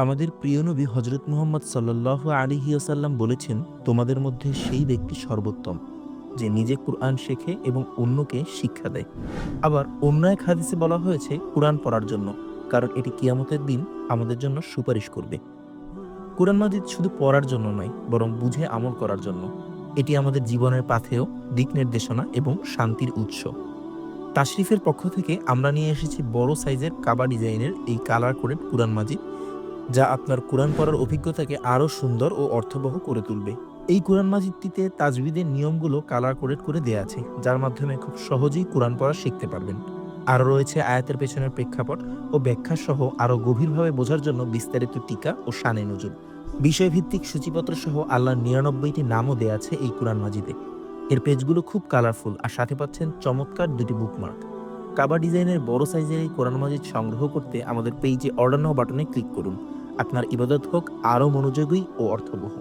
আমাদের প্রিয় নবী হজরত মুহাম্মদ সাল্লাল্লাহু আলাইহি ওয়াসাল্লাম বলেছেন, তোমাদের মধ্যে সেই ব্যক্তি সর্বোত্তম যে নিজে কুরআন শেখে এবং অন্যকে শিক্ষা দেয়। আবার অন্য এক হাদিসে বলা হয়েছে কুরআন পড়ার জন্য, কারণ এটি কিয়ামতের দিন আমাদের জন্য সুপারিশ করবে। কুরআন মাজিদ শুধু পড়ার জন্য নয়, বরং বুঝে আমল করার জন্য। এটি আমাদের জীবনের পাথেয় দিক নির্দেশনা এবং শান্তির উৎস। তাশরিফের পক্ষ থেকে আমরা নিয়ে এসেছি বড় সাইজের কাবা ডিজাইনের এই কালার কোডেড কুরআন মাজিদ, যা আপনার কোরআন পড়ার অভিজ্ঞতাকে আরও সুন্দর ও অর্থবহ করে তুলবে। এই কোরআন মাজিদটিতে তাজবিদের নিয়মগুলো কালার কোডেড করে দেয়া আছে, যার মাধ্যমে খুব সহজেই কোরআন পড়া শিখতে পারবেন। আরও রয়েছে আয়াতের পেছনের প্রেক্ষাপট ও ব্যাখ্যা সহ আরও গভীরভাবে বোঝার জন্য বিস্তারিত টিকা ও শানে নজুল। বিষয়ভিত্তিক সূচিপত্র সহ আল্লাহর ৯৯টি নামও দেয়া আছে এই কোরআন মাজিদে। এর পেজগুলো খুব কালারফুল, আর সাথে পাচ্ছেন চমৎকার দুটি বুকমার্ক। কাবা ডিজাইনের বড় সাইজের এই কোরআন মাজিদ সংগ্রহ করতে আমাদের পেজে অর্ডার নাও বাটনে ক্লিক করুন। আপনার ইবাদত হোক আরও মনোযোগী ও অর্থবহ।